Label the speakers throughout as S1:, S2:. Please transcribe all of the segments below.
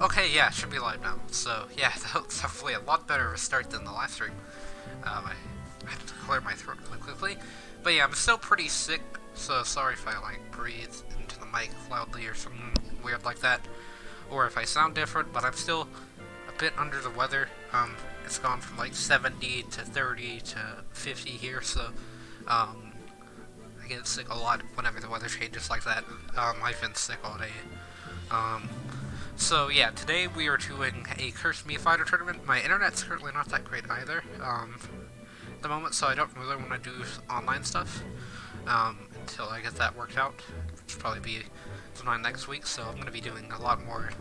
S1: Okay, yeah, it should be live now. So, yeah, that was definitely a lot better of a start than the last stream. I had to clear my throat really quickly. But yeah, I'm still pretty sick, so sorry if I, like, breathe into the mic loudly or something weird like that. Or if I sound different, but I'm still a bit under the weather. It's gone from, like, 70 to 30 to 50 here, so, I get sick a lot whenever the weather changes like that. I've been sick all day. Um, So yeah, today we are doing a Curse Me Fighter tournament. My internet's currently not that great either, at the moment, so I don't really want to do online stuff, until I get that worked out, which will probably be sometime next week, so I'm going to be doing a lot more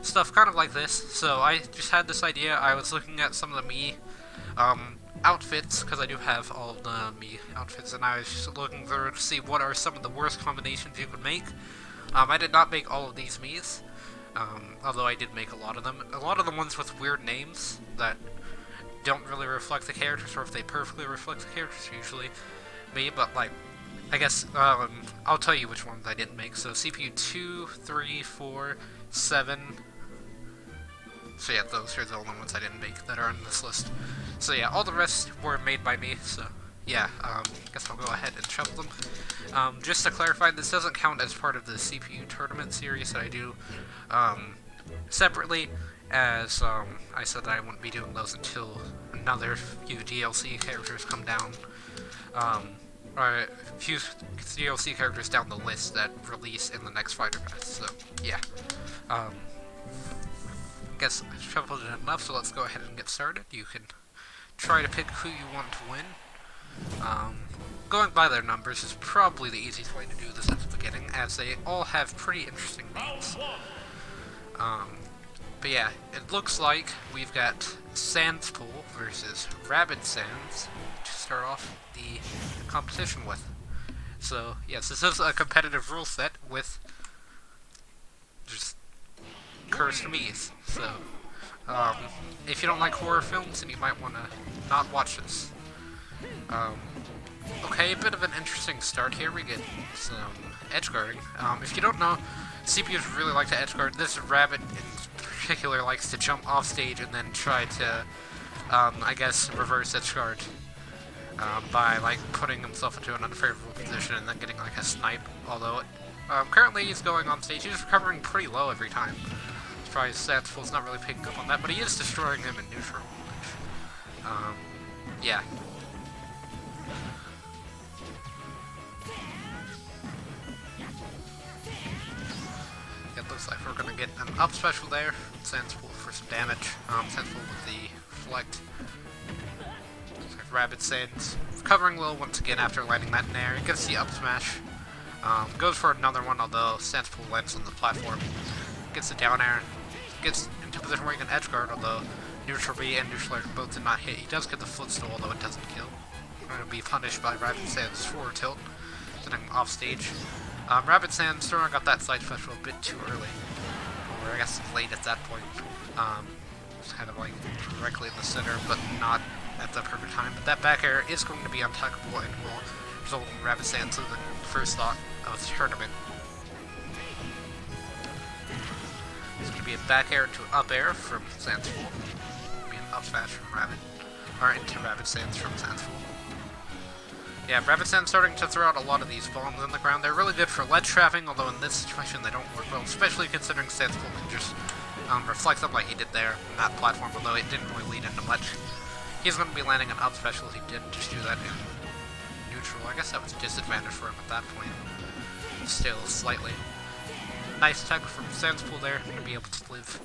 S1: stuff kind of like this. So I just had this idea. I was looking at some of the Mii, outfits, because I do have all of the Mii outfits, and I was just looking through to see what are some of the worst combinations you could make. I did not make all of these Mii's, although I did make a lot of them. A lot of the ones with weird names that don't really reflect the characters, or if they perfectly reflect the characters, usually me, but like, I guess, I'll tell you which ones I didn't make. So CPU 2, 3, 4, 7. So yeah, those are the only ones I didn't make that are on this list. So yeah, all the rest were made by me, so yeah, I guess I'll go ahead and shuffle them. Just to clarify, this doesn't count as part of the CPU tournament series that I do separately, as I said that I wouldn't be doing those until another few DLC characters come down, or a few DLC characters down the list that release in the next Fighter Pass. So yeah, guess I shuffled it enough, so let's go ahead and get started. You can try to pick who you want to win. Going by their numbers is probably the easiest way to do this at the beginning, as they all have pretty interesting names. But yeah, it looks like we've got Sandspool versus Rabid Sands to start off the competition with. So yes, this is a competitive rule set with just cursed Mii's. So if you don't like horror films, then you might want to not watch this. Okay, a bit of an interesting start here. We get some edge guarding. If you don't know, CPUs really like to edge guard. This Rabbit in particular likes to jump off stage and then try to, I guess, reverse edge guard by like putting himself into an unfavorable position and then getting like a snipe. Although currently he's going on stage, he's recovering pretty low every time. It's probably Satspool's not really picking up on that, but he is destroying him in neutral. Yeah. It looks like we're gonna get an up special there. Sandspool for some damage. Sandspool with the reflect. Rabid Sands recovering low once again after landing that nair. He gets the up smash. Goes for another one, although Sandspool lands on the platform. Gets the down air. Gets into a position where he can edge guard, although neutral B and neutral air both did not hit. He does get the footstool, although it doesn't kill. Going to be punished by Rabid Sands forward tilt, sending him off stage. Rabid Sands throwing out that side special a bit too early, or I guess late at that point. It's kind of like directly in the center, but not at the perfect time. But that back air is going to be untuckable and will result in Rabid Sands losing the first thought of the tournament. It's going to be a back air to up air from Sandspool. Be an up smash from Rabid, or into Rabid Sands from Sandspool. Yeah, Rabid Sands starting to throw out a lot of these bombs on the ground. They're really good for ledge trapping, although in this situation they don't work well, especially considering Sandspool can just reflect them like he did there on that platform, although it didn't really lead into much. He's going to be landing an up special if he didn't just do that in neutral. I guess that was a disadvantage for him at that point. Still, slightly. Nice tech from Sandspool there. Going to be able to live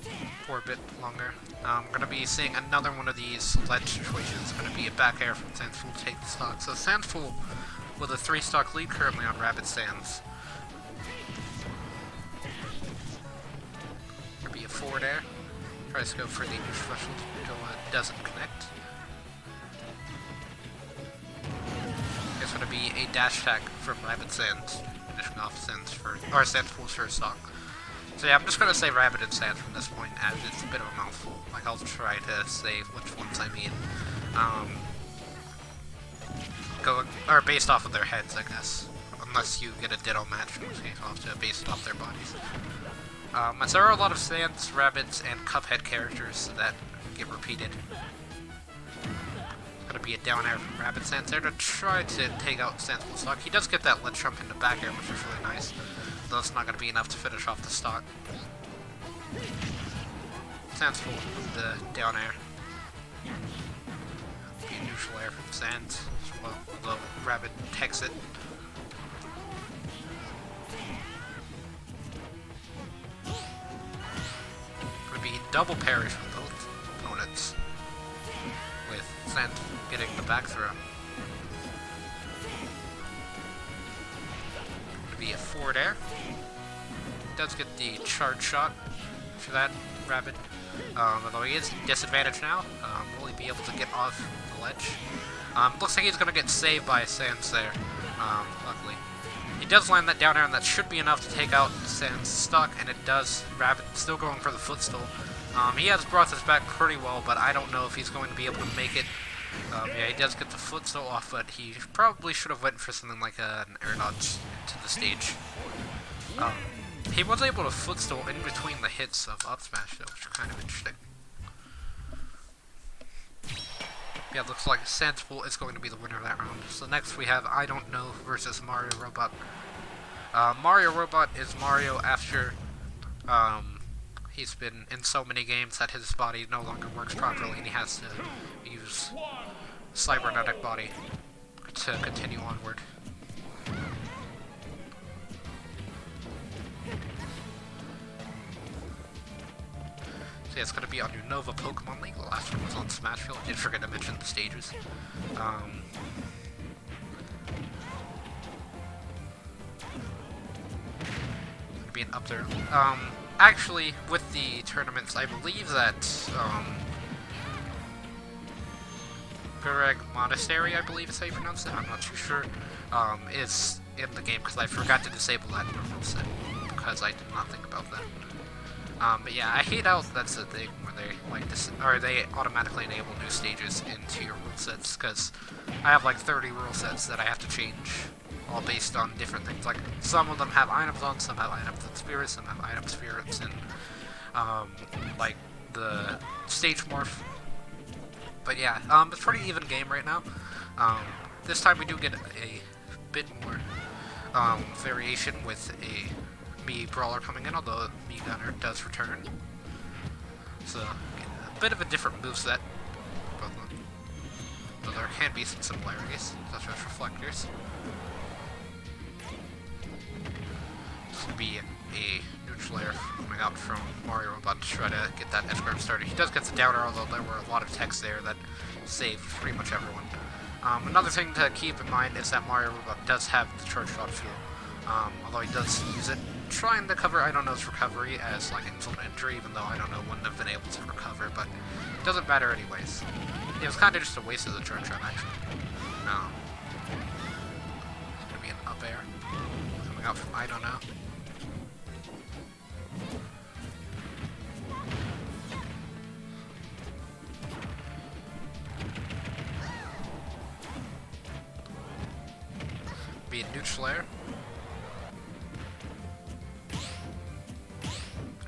S1: for a bit longer. Going to be seeing another one of these ledge situations. Going to be a back air from Sandspool to take the stock. So Sandspool with a 3-stock lead currently on Rabid Sands. Going to be a forward air. Tries to go for the neutral special until it doesn't connect. It's going to be a dash attack from Rabid Sands, finishing off Sandspool's first stock. So yeah, I'm just going to say Rabid and Sands from this point, as it's a bit of a mouthful. Like, I'll try to say which ones I mean. Based off of their heads, I guess. Unless you get a ditto match, in which case I'll have to base it off their bodies. As there are a lot of Sans, Rabbids, and Cuphead characters that get repeated. Gonna be a down air from Rabbid Sans there to try to take out Sans full stock. He does get that ledge jump into back air, which is really nice, though it's not gonna be enough to finish off the stock. Sans full with the down air. Be a neutral air from Sans as well, although Rabbid takes it. Gonna be double parry from both opponents, with Sans getting the back throw. Gonna be a forward air. Does get the charge shot for that Rabbid. Although he is disadvantaged now, will he be able to get off the ledge? Looks like he's going to get saved by Sans there, luckily. He does land that down air, and that should be enough to take out Sans stock, and it does. Rabbid still going for the footstool. He has brought this back pretty well, but I don't know if he's going to be able to make it. Yeah, he does get the footstool off, but he probably should have went for something like an air dodge to the stage. He was able to footstool in between the hits of up smash though, which is kind of interesting. Yeah, it looks like Sans full is going to be the winner of that round. So next we have I Don't Know versus Mario Robot. Mario Robot is Mario after he's been in so many games that his body no longer works properly and he has to use cybernetic body to continue onward. So yeah, it's going to be on Unova Pokemon League. The last one was on Smashville. I did forget to mention the stages. Going to be an up there. Actually, with the tournaments, I believe that Gureg Monastery, I believe is how you pronounce it. I'm not too sure. Is in the game because I forgot to disable that rule set because I did not think about that. But yeah, I hate how that's the thing where they like this, or they automatically enable new stages into your rule sets, because I have like 30 rule sets that I have to change, all based on different things. Like some of them have items on, some have items and spirits, some have item spirits, and like the stage morph. But yeah, it's a pretty even game right now. This time we do get a bit more variation with a Mii Brawler coming in, although Mii Gunner does return. So, a bit of a different moveset, though there can be some similarities, such as reflectors. This would be a neutral air coming out from Mario Robot to try to get that edge guard started. He does get the down air, although there were a lot of techs there that saved pretty much everyone. Another thing to keep in mind is that Mario Robot does have the charge shot fuel, although he does use it trying to cover I Don't Know's recovery as like insult injury, even though I Don't Know wouldn't have been able to recover, but it doesn't matter anyways. It was kind of just a waste of the charge shot, actually. It's gonna be an up air coming out from I Don't Know. Be a neutral air.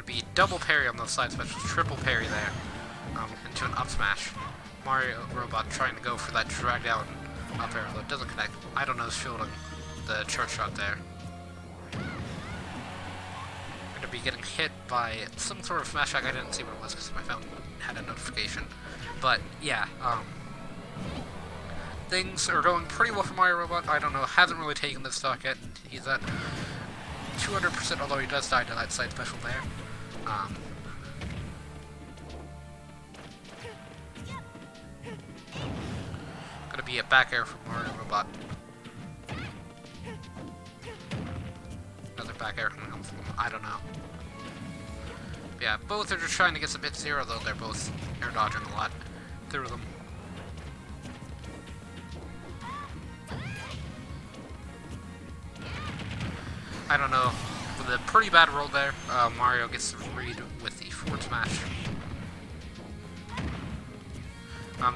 S1: Be double parry on those side specials, triple parry there, into an up smash. Mario Robot trying to go for that drag down up air, though it doesn't connect. I Don't Know shielding the charge shot there. Gonna be getting hit by some sort of smash attack. I didn't see what it was because my phone had a notification. But yeah, things are going pretty well for Mario Robot. I Don't Know hasn't really taken this stock yet. He's at 200%, although he does die to that side special there. Gonna be a back air from Mario Robot. Another back air coming home from I Don't Know. But yeah, both are just trying to get some hit zero, though they're both air dodging a lot through them. I Don't Know. With a pretty bad roll there, Mario gets the read with the forward smash.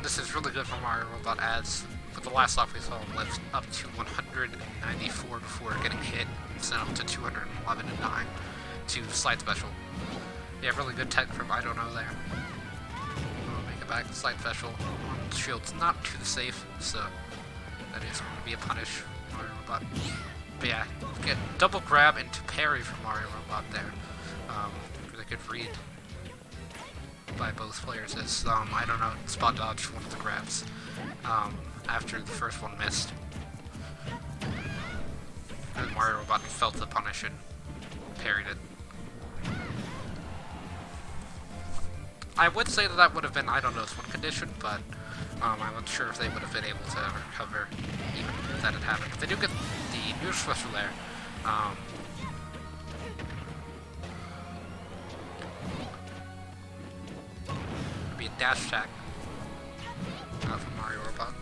S1: This is really good for Mario Robot, as for the last stock we saw him lift up to 194 before getting hit, and sent up to 211 and 9. to slide special. Yeah, really good tech from I don't know there. Make it back, slide special. Shield's not too safe, so that is going to be a punish Mario Robot. But yeah, get double grab into parry from Mario Robot there. Really good read by both players as, I don't know, spot dodged one of the grabs after the first one missed. And Mario Robot felt the punish and parried it. I would say that that would have been, I don't know, this one condition, but I'm not sure if they would have been able to recover even if that had happened. But they do get the neutral special there. Be a dash attack from Mario Robot.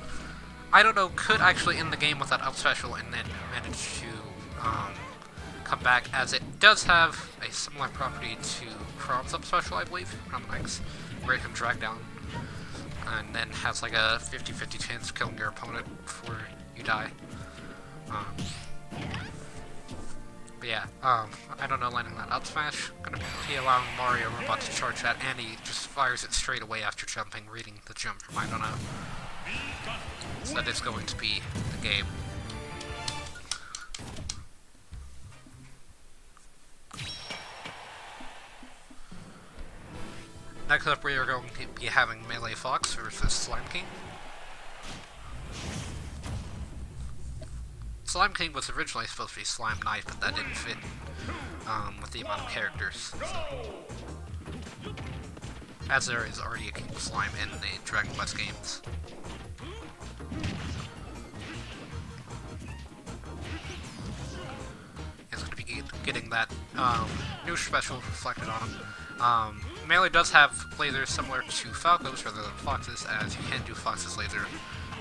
S1: I don't know, could actually end the game with that up special and then manage to come back, as it does have a similar property to Chrome's up special, I believe, Chrome X, where it can drag down and then has like a 50-50 chance of killing your opponent before you die. But yeah, I don't know, landing that up smash, gonna be allowing Mario Robot to charge that, and he just fires it straight away after jumping, reading the jump from I don't know. So that is going to be the game. Next up, we are going to be having Melee Fox versus Slime King. Slime King was originally supposed to be Slime Knight, but that didn't fit with the amount of characters. So, as there is already a King Slime in the Dragon Quest games. He's going to be getting that new special reflected on him. Melee does have lasers similar to Falco's rather than Fox's, as you can't do Fox's laser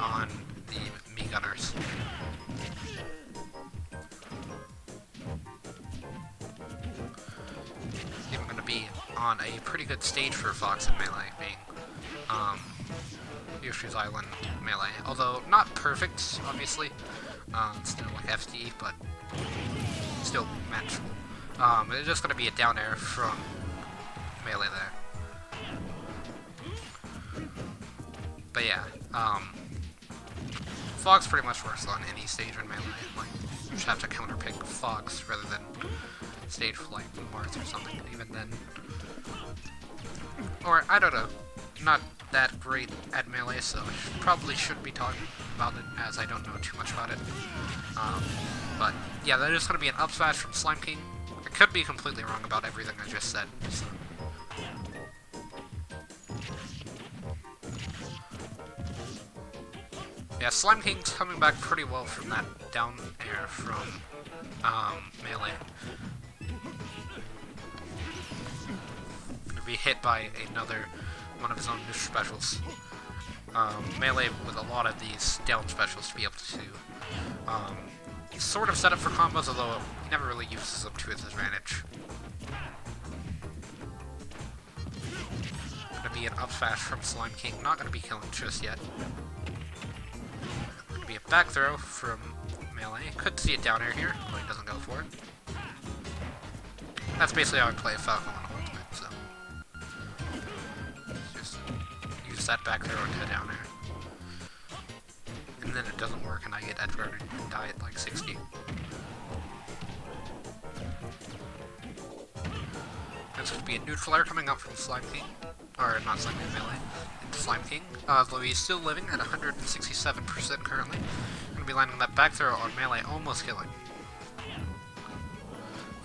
S1: on the Mii Gunners. Even going to be on a pretty good stage for Fox and Melee, being Yoshi's Island Melee. Although not perfect, obviously. It's still like FD, but still manageable. It's just going to be a down air from Melee there. But yeah, Fox pretty much works on any stage in Melee. Like, you just have to counterpick Fox rather than stage like Marth or something, even then. Or, I don't know, not that great at Melee, so I probably shouldn't be talking about it, as I don't know too much about it. But yeah, that is going to be an up smash from Slime King. I could be completely wrong about everything I just said, so. Yeah, Slime King's coming back pretty well from that down air from Melee. Gonna be hit by another one of his own new specials. Melee with a lot of these down specials to be able to sort of set up for combos, although he never really uses them to his advantage. Gonna be an up smash from Slime King, not gonna be killing just yet. Gonna be a back throw from Melee. Could see it down air here, but he doesn't go for it. That's basically how I play Falcon on Ultimate, so. Just use that back throw into a down air. And then it doesn't work and I get edge guarded and die at like 60. There's going to be a neutral air coming up from Slime King. Or not Slime King, Melee. It's Slime King. Though he's still living at 167% currently. Going to be landing that back throw on Melee, almost killing.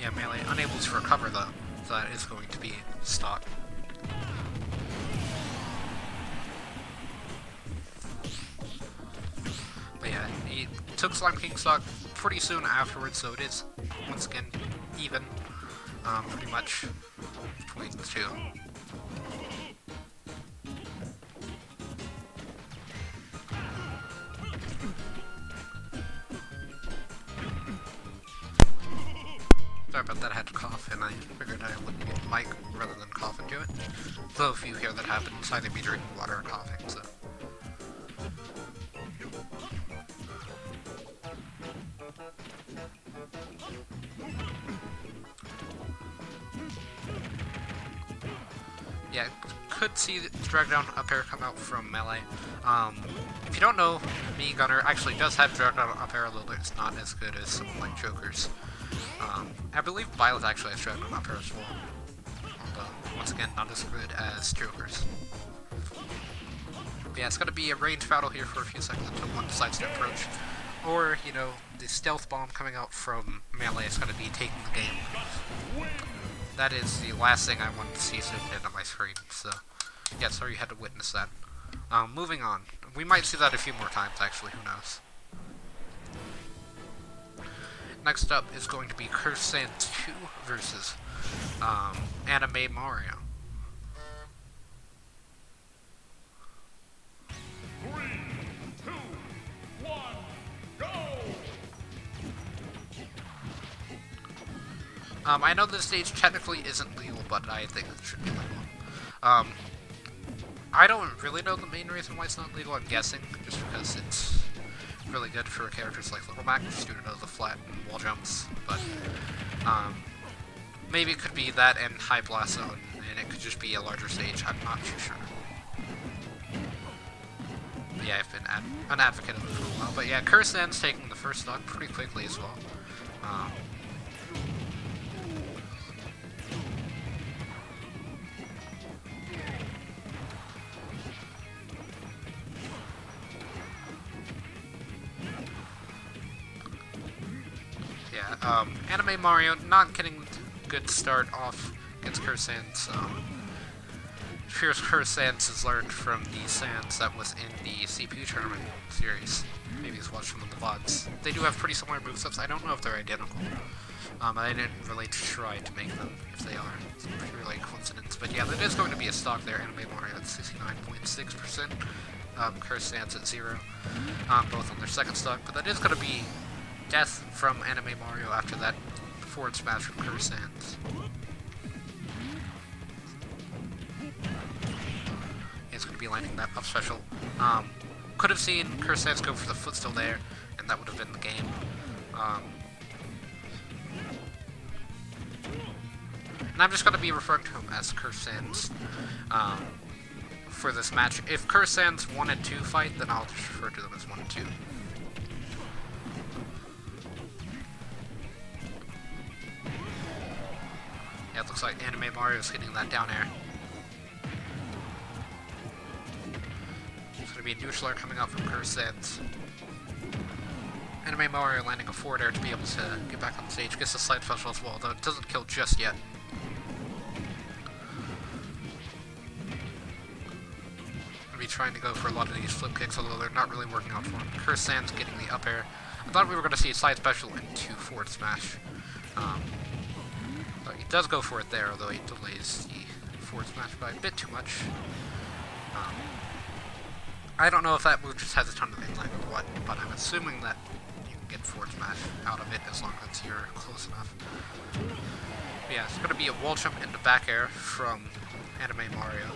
S1: Yeah, Melee unable to recover though. So that is going to be stock. But yeah, he took Slime King stock pretty soon afterwards, so it is, once again, even, pretty much, between the two. Sorry about that, I had to cough, and I figured I would get the mic rather than cough into it. Though if you hear that happen, it's either me drinking water or coughing, so. Yeah, could see the drag down up air come out from melee. If you don't know, Mii Gunner actually does have drag down up air, although it's not as good as someone like Joker's. I believe Violet actually has drag down up air as well. Although, once again, not as good as Joker's. But yeah, it's going to be a range battle here for a few seconds until one decides to approach. Or, you know, the stealth bomb coming out from melee is going to be taking the game. That is the last thing I wanted to see zoomed in on my screen, so yeah, sorry you had to witness that. Moving on. We might see that a few more times, actually, who knows. Next up is going to be Curse Sans 2 versus Anime Mario.
S2: 3, 2, 1, go!
S1: I know this stage technically isn't legal, but I think it should be legal. I don't really know the main reason why it's not legal, I'm guessing, just because it's really good for characters like Little Mac, just due to the flat wall jumps, but, maybe it could be that and High Blast Zone, and it could just be a larger stage, I'm not too sure. But yeah, I've been an advocate of it for a while, but yeah, Curse Sans taking the first stock pretty quickly as well. Anime Mario not getting a good start off against Curse Sans. Fierce Curse Sans has learned from the Sans that was in the CPU tournament series. Maybe he's watched some of the VODs. They do have pretty similar movesets. I don't know if they're identical. I didn't really try to make them if they are. It's purely coincidence. But yeah, that is going to be a stock there. Anime Mario at 69.6%. Curse Sans at 0. Both on their second stock. But that is going to be death from Anime Mario after that forward smash from Curse Sans. It's going to be landing that up special. Could have seen Curse Sans go for the footstool there, and that would have been the game. And I'm just going to be referring to him as Curse Sans for this match. If Curse Sans 1 and 2 fight, then I'll just refer to them as 1 and 2. Yeah, it looks like Anime Mario is hitting that down air. It's going to be a neutral coming out from Curse Sans. Anime Mario landing a forward air to be able to get back on stage. Gets a slight special as well, though it doesn't kill just yet. Going to be trying to go for a lot of these flip kicks, although they're not really working out for him. Curse Sans getting the up air. I thought we were going to see a side special into forward smash. But he does go for it there, although he delays the forward smash by a bit too much. I don't know if that move just has a ton of inline or what, but I'm assuming that you can get forward smash out of it as long as you're close enough. But yeah, it's going to be a wall jump into back air from Anime Mario.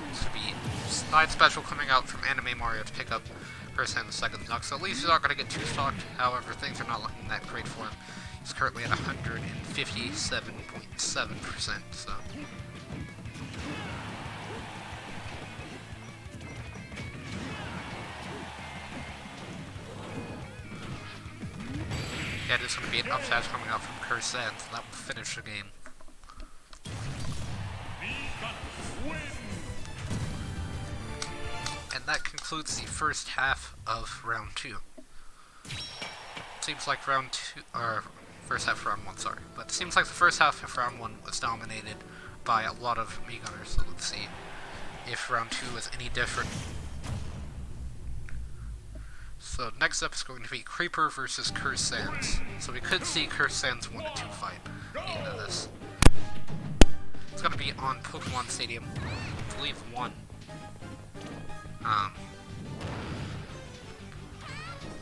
S1: This would be side special coming out from Anime Mario to pick up Curse Sans second stock, so at least he's not going to get 2 stocked. However, things are not looking that great for him. He's currently at 157.7%, so... Yeah, there's going to be an up smash coming out from Curse Sans, and that will finish the game. And that concludes the first half of round 2. Seems like round 2, or first half of round 1, sorry. But it seems like the first half of round 1 was dominated by a lot of Mii Gunners, so let's see if round 2 is any different. So next up is going to be Creeper versus Curse Sans. So we could see Curse Sans 1 and 2 fight into this. It's going to be on Pokemon Stadium, I believe 1.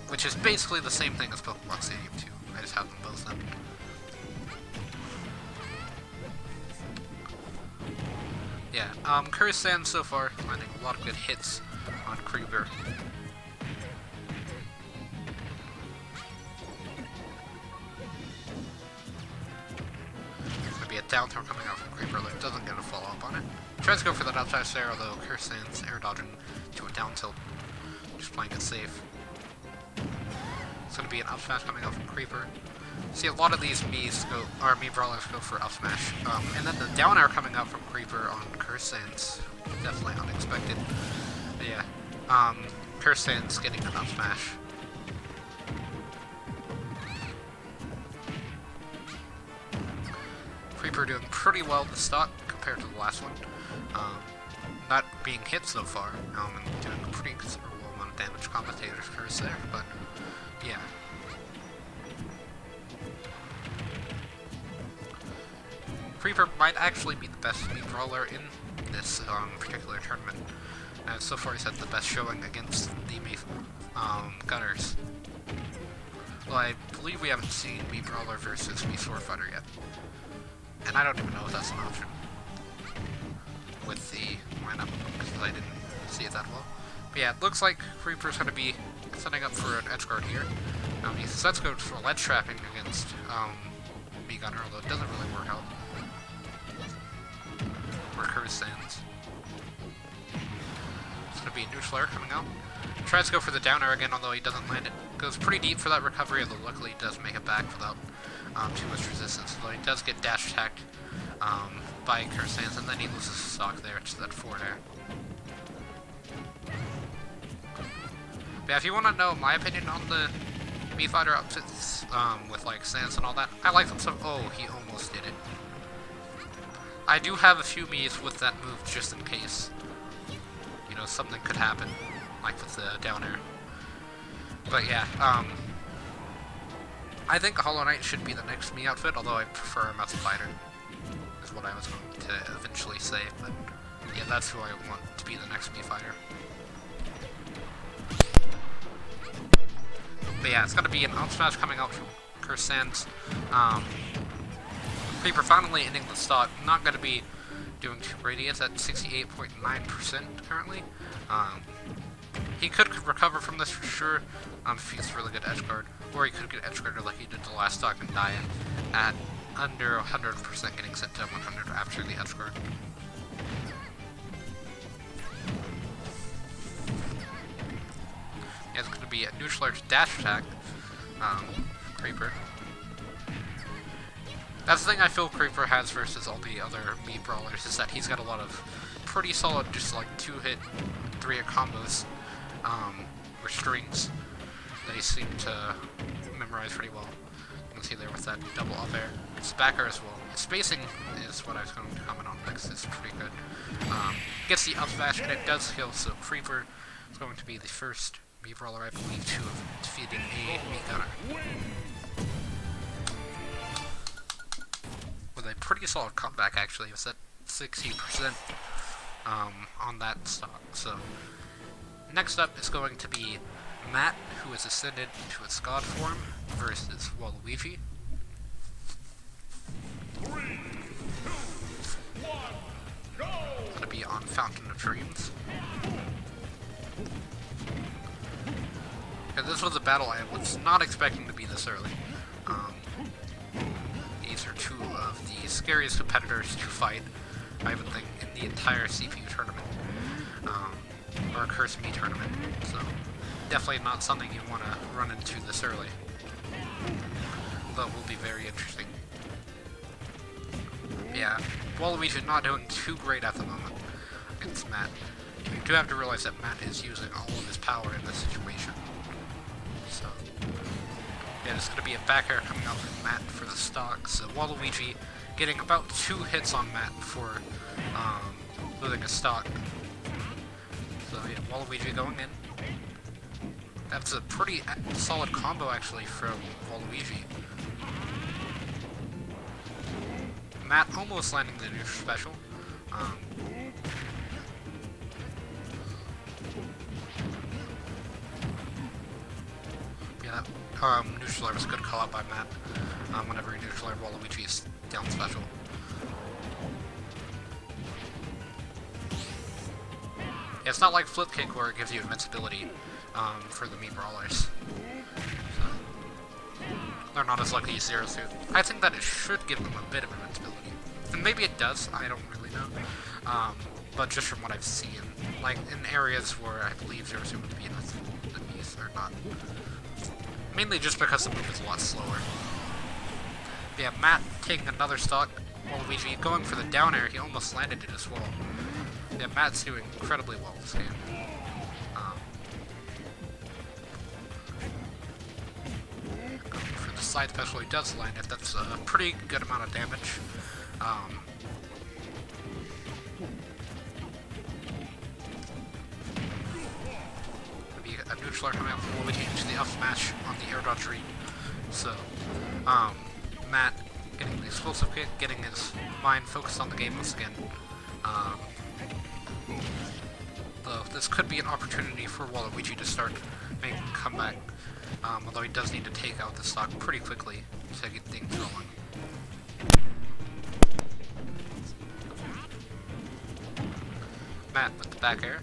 S1: Which is basically the same thing as Pokemon Stadium 2. I just have them both then. Yeah, Curse Sans so far landing a lot of good hits on Creeper. down throw coming out from Creeper, like, doesn't get a follow-up on it. Tries to go for that outside there, although Curse Sands air dodging to a down tilt. Just playing it safe. It's going to be an up smash coming out from Creeper. See, a lot of these Mii brawlers go for up smash. And then the down air coming out from Creeper on Curse Sands, definitely unexpected. But yeah, Curse Sands getting an up smash. Creeper doing pretty well at the stock compared to the last one. Not being hit so far, and doing a pretty considerable amount of damage. Commentator's curse there, but yeah. Creeper might actually be the best Mii brawler in this particular tournament. So far he's had the best showing against the Mii Gunners. Well, I believe we haven't seen Mii Brawler versus Mii Sword Fighter yet. And I don't even know if that's an option with the lineup, because I didn't see it that well. But yeah, it looks like Creeper's going to be setting up for an edge guard here. He sets goes for ledge trapping against Mii Gunner, although it doesn't really work out. Where Curse Sands. It's going to be a neutral air coming out. Tries to go for the down air again, although he doesn't land it. Goes pretty deep for that recovery, although luckily he does make it back without too much resistance. Although he does get dash attacked by Curse Sands, and then he loses his stock there to that forward air. But yeah, if you want to know my opinion on the Mii Fighter outfits with like Sands and all that, I like them so. Oh, he almost did it. I do have a few Miis with that move just in case. You know, something could happen, like with the down air. But yeah, I think Hollow Knight should be the next Mii outfit, although I prefer him as a fighter, is what I was going to eventually say, but yeah, that's who I want to be the next Mii fighter. But yeah, it's going to be an up smash coming out from Curse Sands. Creeper finally ending the stock, not going to be doing too great. He is at 68.9% currently. He could recover from this for sure if he's a really good edge guard, or he could get edge guarded like he did the last stock and die at under 100%, getting sent to 100 after the edge guard. Yeah, it's going to be a neutral air dash attack, Creeper. That's the thing I feel Creeper has versus all the other Mii brawlers, is that he's got a lot of pretty solid, just like 2-hit, 3-hit combos, or strings, that he seemed to memorize pretty well. You can see there with that double up air. His back air as well. His spacing is what I was going to comment on next, is pretty good. Gets the up smash, and it does kill, so Creeper is going to be the first Mii brawler, I believe, to have defeated a Mii Gunner. With a pretty solid comeback, actually. It was at 60% on that stock. So next up is going to be Matt, who has ascended to its god form, versus Waluigi.
S2: 3, 2, 1, go!
S1: It's going to be on Fountain of Dreams. And this was a battle I was not expecting to be this early. These are two of the scariest competitors to fight, I would think, in the entire CPU tournament, or Curse Mii tournament, so definitely not something you want to run into this early, but will be very interesting. Yeah, Waluigi not doing too great at the moment against Matt. You do have to realize that Matt is using all of his power in this situation, so yeah, there's going to be a back air coming out from Matt for the stock, so Waluigi getting about 2 hits on Matt before losing a stock. So yeah, Waluigi going in. That's a pretty solid combo actually from Waluigi. Matt almost landing the new special. Yeah, that neutral air was a good call out by Matt whenever he neutral aired Waluigi's down special. Yeah, it's not like Flip Kick where it gives you invincibility for the Mii brawlers. So, they're not as lucky as Zero Suit. I think that it should give them a bit of invincibility. And maybe it does, I don't really know. But just from what I've seen, like in areas where I believe Zero Suit would be enemies or not. Mainly just because the move is a lot slower. But yeah, Matt taking another stock. Waluigi going for the down air, he almost landed it as well. Yeah, Matt's doing incredibly well this game. Going for the side special, he does land it. That's a pretty good amount of damage. Maybe a neutral air coming out from Waluigi into the up smash on the air dodge read. So, Matt getting the explosive kick, getting his mind focused on the game once again. Though this could be an opportunity for Waluigi to start making a comeback, although he does need to take out the stock pretty quickly to get things going. Matt with the back air.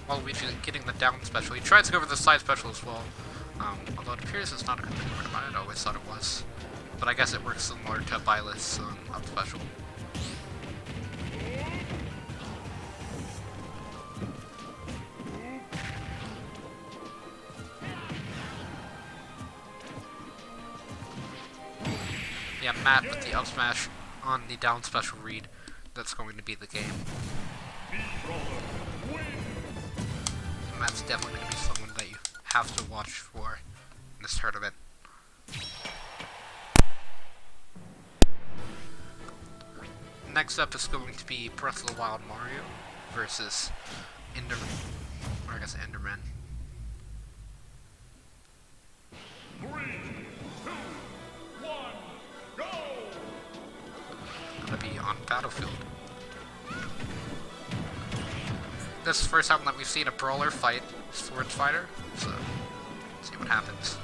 S1: Waluigi getting the down special. He tries to go for the side special as well. Although it appears it's not a complete word about it, I always thought it was. But I guess it works similar to Byleth's up special. Yeah, Matt with the up smash on the down special read. That's going to be the game. Matt's definitely going to be someone that you have to watch for in this tournament. Next up is going to be Breath of the Wild Mario versus Enderman. Or I guess Enderman.
S2: 3, 2, 1, go!
S1: Gonna be on Battlefield. This is the first time that we've seen a brawler fight Swords Fighter, so let's see what happens.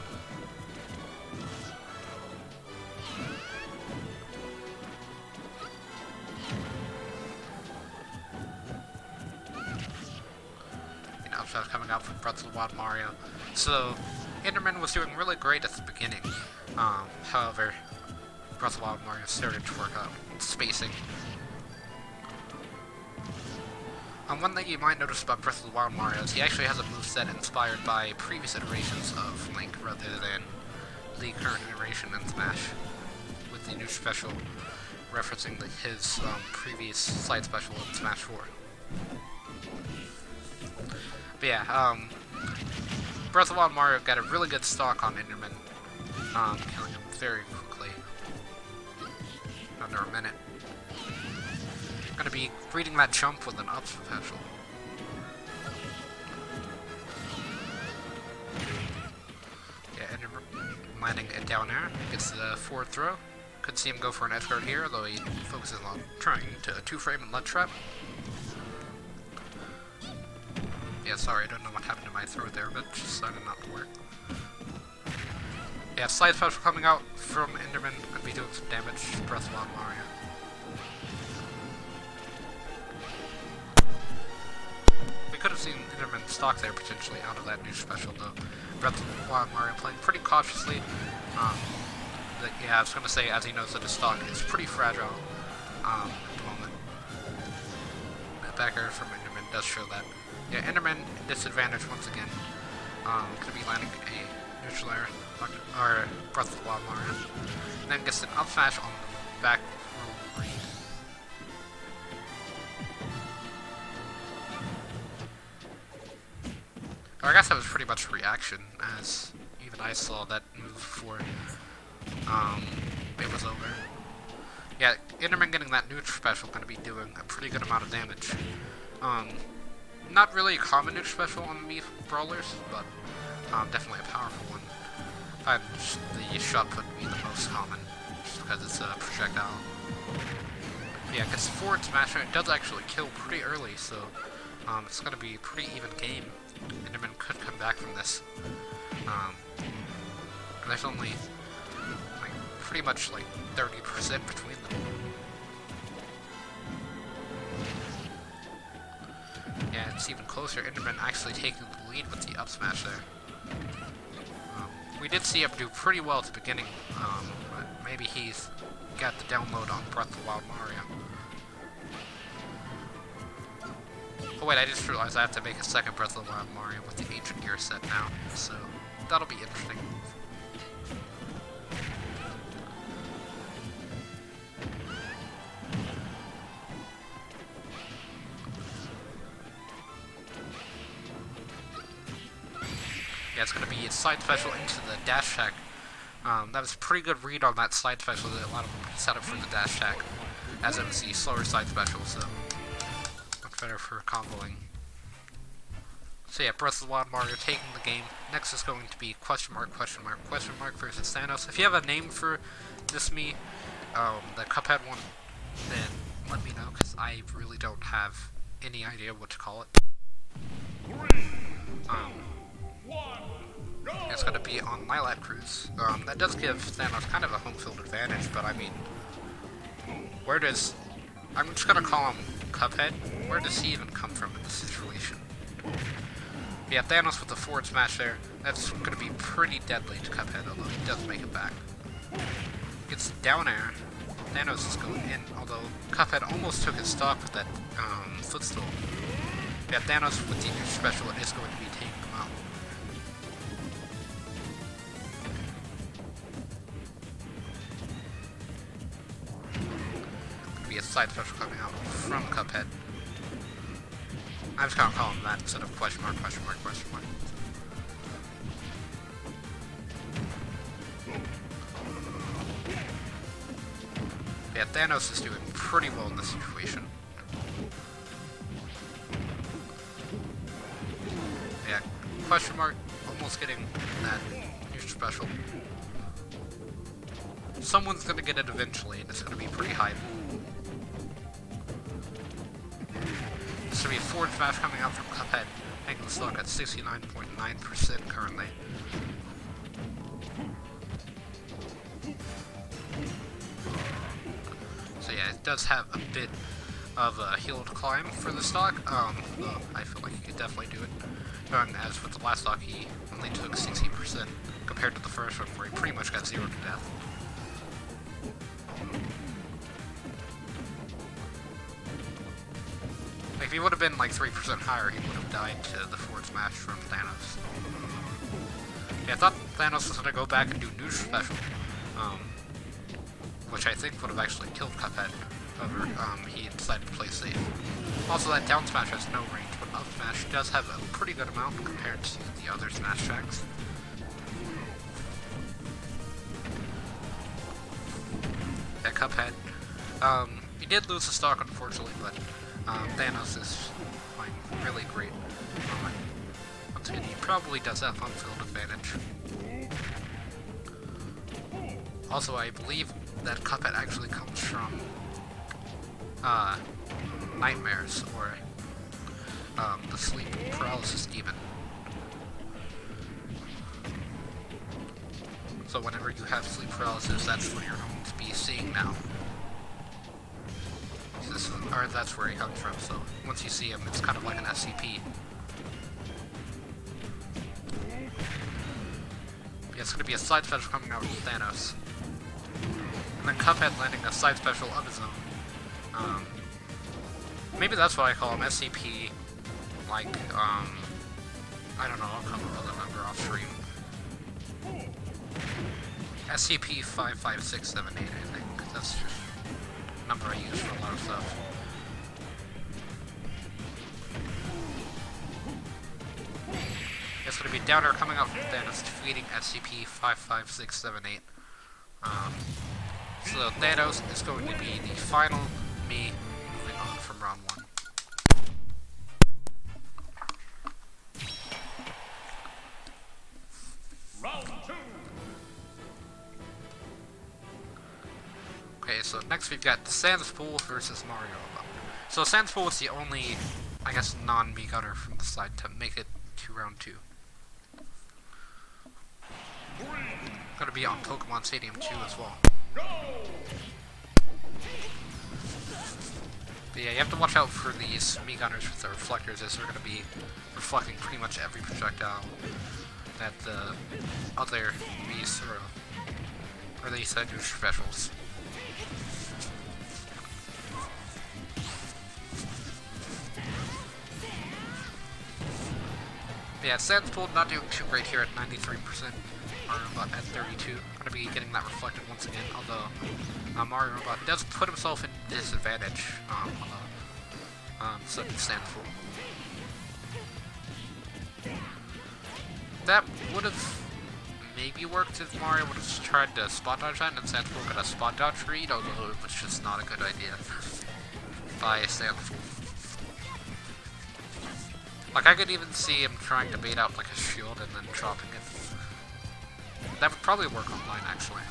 S1: You know, stuff coming out from Breath of the Wild Mario. So, Enderman was doing really great at the beginning. However, Breath of the Wild Mario started to work out spacing. One thing you might notice about Breath of the Wild Mario is he actually has a moveset inspired by previous iterations of Link rather than the current iteration in Smash, with the new special referencing his previous side special in Smash 4. But yeah, Breath of the Wild Mario got a really good stock on Enderman, killing him very quickly, under a minute. Gonna be reading that jump with an up special. Yeah, Enderman landing it down air, gets the forward throw. Could see him go for an edge guard here, although he focuses on trying to two-frame and ledge trap. Yeah, sorry, I don't know what happened to my throw there, but it just decided not to work. Yeah, side special coming out from Enderman, could be doing some damage to Breath of the Wild Mario. We could have seen Enderman stock there potentially out of that new special though. Breath of the Wild Mario playing pretty cautiously. Yeah, I was going to say, as he knows that his stock is pretty fragile at the moment. The back air from Enderman does show that. Yeah, Enderman disadvantage once again. Could be landing a neutral air or Breath of the Wild Mario. And then gets an up smash on the back roll read. Or I guess that was pretty much a reaction, as even I saw that move before it was over. Yeah, Enderman getting that neutral special going to be doing a pretty good amount of damage. Not really a common neutral special on Mii brawlers, but definitely a powerful one. And the shot put be the most common, just because it's a projectile. Yeah, because the forward smash, it does actually kill pretty early, so it's going to be a pretty even game. Enderman could come back from this. There's only like pretty much like 30% between them. Yeah, it's even closer. Enderman actually taking the lead with the up smash there. we did see him do pretty well at the beginning. But maybe he's got the download on Breath of the Wild Mario. Oh wait, I just realized I have to make a second Breath of the Wild Mario with the Ancient Gear set now, so that'll be interesting. Yeah, it's going to be a side special into the dash attack. That was a pretty good read on that side special that allowed him to set up for the dash attack, as it was the slower side special, so much better for comboing. So yeah, Breath of the Wild Mario taking the game. Next is going to be question mark versus Thanos. If you have a name for this the Cuphead one, then let me know, because I really don't have any idea what to call it. It's going to be on Lilac Cruise. That does give Thanos kind of a home field advantage, but I mean, I'm just going to call him Cuphead. Where does he even come from in this situation? Yeah, Thanos with the forward smash there. That's going to be pretty deadly to Cuphead, although he does make it back. Gets down air. Thanos is going in, although Cuphead almost took his stock with that footstool. Yeah, Thanos with the new special is going to be taking him out. Be a side special coming out from Cuphead. I'm just gonna call him that instead of question mark. Yeah, Thanos is doing pretty well in this situation. Yeah, question mark, almost getting that new special. Someone's gonna get it eventually, and it's gonna be pretty high. This will be a forward smash coming out from Cuphead, making the stock at 69.9% currently. So yeah, it does have a bit of a hill to climb for the stock. Though I feel like he could definitely do it. And as with the last stock, he only took 60% compared to the first one, where he pretty much got 0 to death. If he would have been like 3% higher, he would have died to the forward smash from Thanos. Yeah, I thought Thanos was going to go back and do new special, which I think would have actually killed Cuphead. However, he decided to play safe. Also, that down smash has no range, but up smash does have a pretty good amount compared to the other smash tracks. Yeah, Cuphead. He did lose the stock, unfortunately, but Thanos is playing really great. Once again, he probably does have home field advantage. Also, I believe that Cuphead actually comes from nightmares, or the sleep paralysis demon. So whenever you have sleep paralysis, that's what you're going to be seeing now. Or that's where he comes from, so once you see him, it's kind of like an SCP. Yeah, it's going to be a side special coming out with Thanos. And then Cuphead landing a side special of his own. Maybe that's what I call him, SCP, like, I don't know, I'll come up with a number off stream. SCP-55678, I think. That's just a number I use for a lot of stuff. It's going to be Downer coming out from Thanos, defeating SCP-55678. So Thanos is going to be the final me moving on from round 1.
S2: Round 2.
S1: Okay, so next we've got the Sans Pool versus Mario. So Sans Pool is the only, I guess, non-me gunner from the side to make it to round 2. Gonna be on Pokemon Stadium 2 as well.
S2: Go!
S1: But yeah, you have to watch out for these me gunners with their reflectors, as they're gonna be reflecting pretty much every projectile. that the other Miis throw. Or they said new specials. Yeah, Sandspool not doing too great here at 93%. Mario Robot at 32. Gonna be getting that reflected once again, although Mario Robot does put himself in disadvantage so Sandspool. That would have maybe worked if Mario would have tried to spot dodge that and Sandspool got a spot dodge read, although it was just not a good idea by Sandspool. Like, I could even see him trying to bait out like a shield and then dropping it. That would probably work online, actually.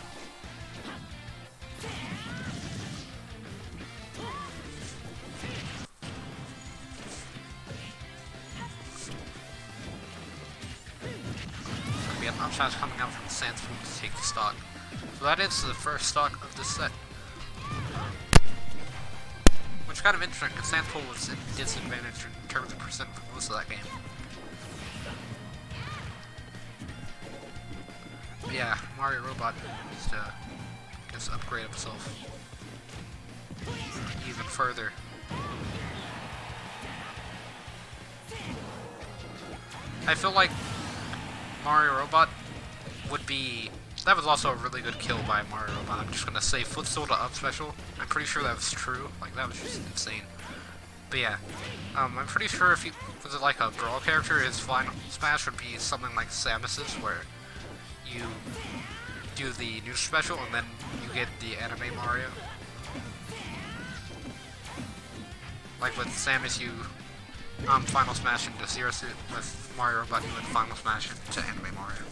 S1: We have upshots coming out from Sandspool to take the stock. So that is the first stock of this set. Which is kind of interesting, because Sandspool was in disadvantage in terms of percent for most of that game. But yeah, Mario Robot needs to just upgrade himself even further. I feel like Mario Robot would be... That was also a really good kill by Mario Robot. I'm just gonna say footstool to up special. I'm pretty sure that was true. Like, that was just insane. But yeah, I'm pretty sure if he was it like a brawl character, his final smash would be something like Samus's, where you do the new special and then you get the anime Mario. Like with Samus, you final smash into Zero Suit. With Mario Robot, you would final smash into anime Mario.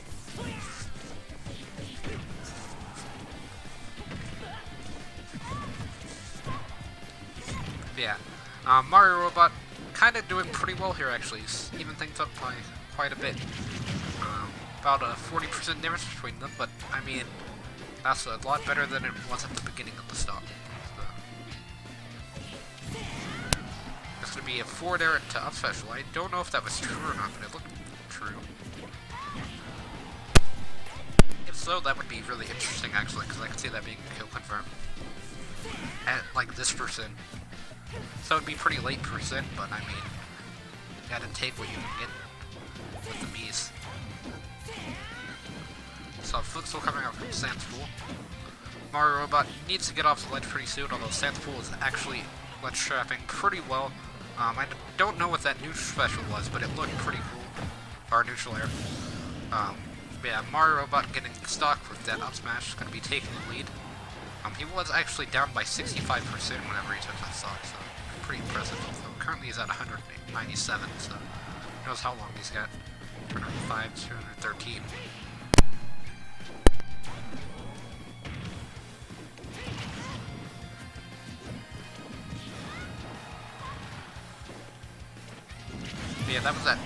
S1: Yeah, Mario Robot kind of doing pretty well here actually. He's even things up by quite a bit. About a 40% difference between them, but I mean, that's a lot better than it was at the beginning of the stock. So. It's going to be a forward air to up special. I don't know if that was true or not, but it looked true. If so, that would be really interesting actually, because I could see that being kill confirmed. At like this percent. So it would be pretty late percent, but I mean, you gotta take what you can get with the Miis. So footstool coming out from Sandspool. Mario Robot needs to get off the ledge pretty soon, although Sandspool is actually ledge trapping pretty well. I don't know what that neutral special was, but it looked pretty cool. Or neutral air. Yeah, Mario Robot getting stuck with that up smash is going to be taking the lead. He was actually down by 65% whenever he took that stock, so pretty impressive. So currently he's at 197, so who knows how long he's got. 205, 213. Yeah, that was at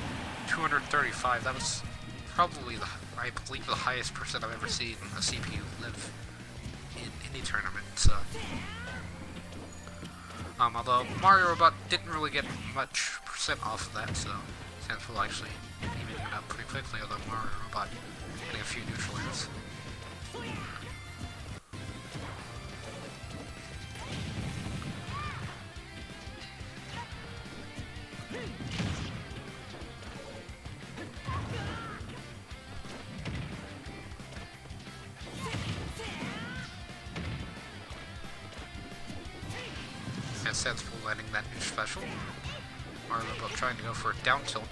S1: 235. That was probably, I believe, the highest percent I've ever seen a CPU live in any tournament, so. Although Mario Robot didn't really get much percent off of that, so Sandspool actually evening it up pretty quickly, although Mario Robot getting a few neutral airs. Sandspool landing that new special. Mario Robot trying to go for a down tilt.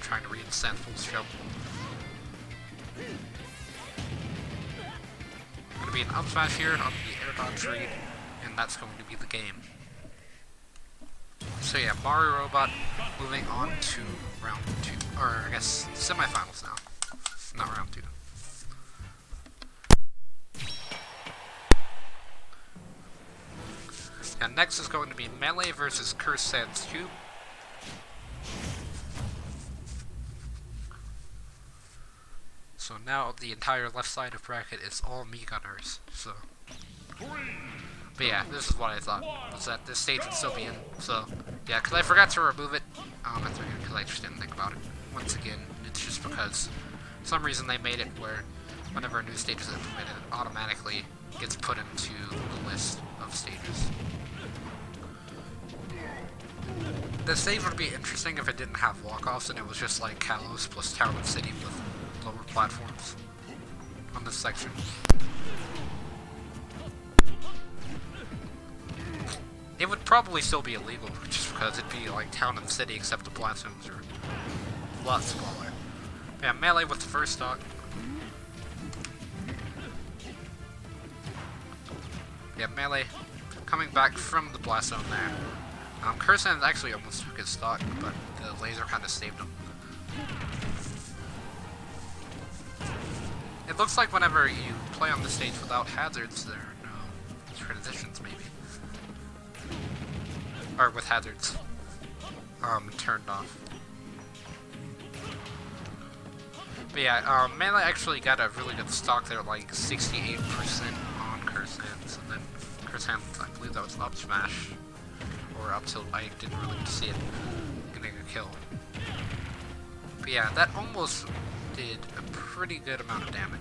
S1: Trying to read Sandspool's jump. Going to be an up smash here on the air dodge read, and that's going to be the game. So yeah, Mario Robot moving on to round 2, or I guess semifinals now, not round 2. And next is going to be Melee versus Curse Sans Cube. So now the entire left side of bracket is all Mii Gunners. So, but yeah, this is what I thought, was that this stage would still be in. So yeah, because I forgot to remove it. Because I just didn't think about it. Once again, it's just because For some reason they made it where whenever a new stage is implemented, it automatically gets put into the list of stages. The stage would be interesting if it didn't have walk-offs and it was just like Kalos plus Town and City with lower platforms on this section. It would probably still be illegal, just because it'd be like Town and City, except the platforms are a lot smaller. Yeah, Melee with the first stock. Yeah, Melee coming back from the blast zone there. Cursan actually almost took his stock, but the laser kind of saved him. It looks like whenever you play on the stage without hazards, there are no transitions, maybe. Or with hazards turned off. But yeah, Melee actually got a really good stock there, like 68% on Cursan's, and then Cursan, I believe that was up smash, or up tilt. I didn't really see it getting a kill. But yeah, that almost did a pretty good amount of damage.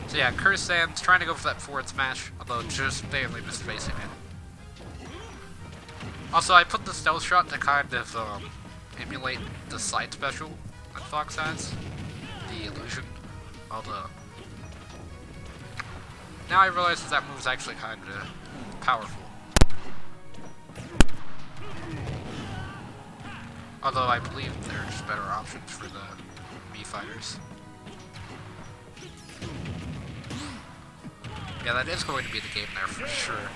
S1: So yeah, Cursan's trying to go for that forward smash, although just barely misspacing it. Also, I put the stealth shot to kind of emulate the side special that Fox has, the illusion. Although now I realize that move's actually kind of powerful. Although I believe there's better options for the Mii fighters. Yeah, that is going to be the game there for sure.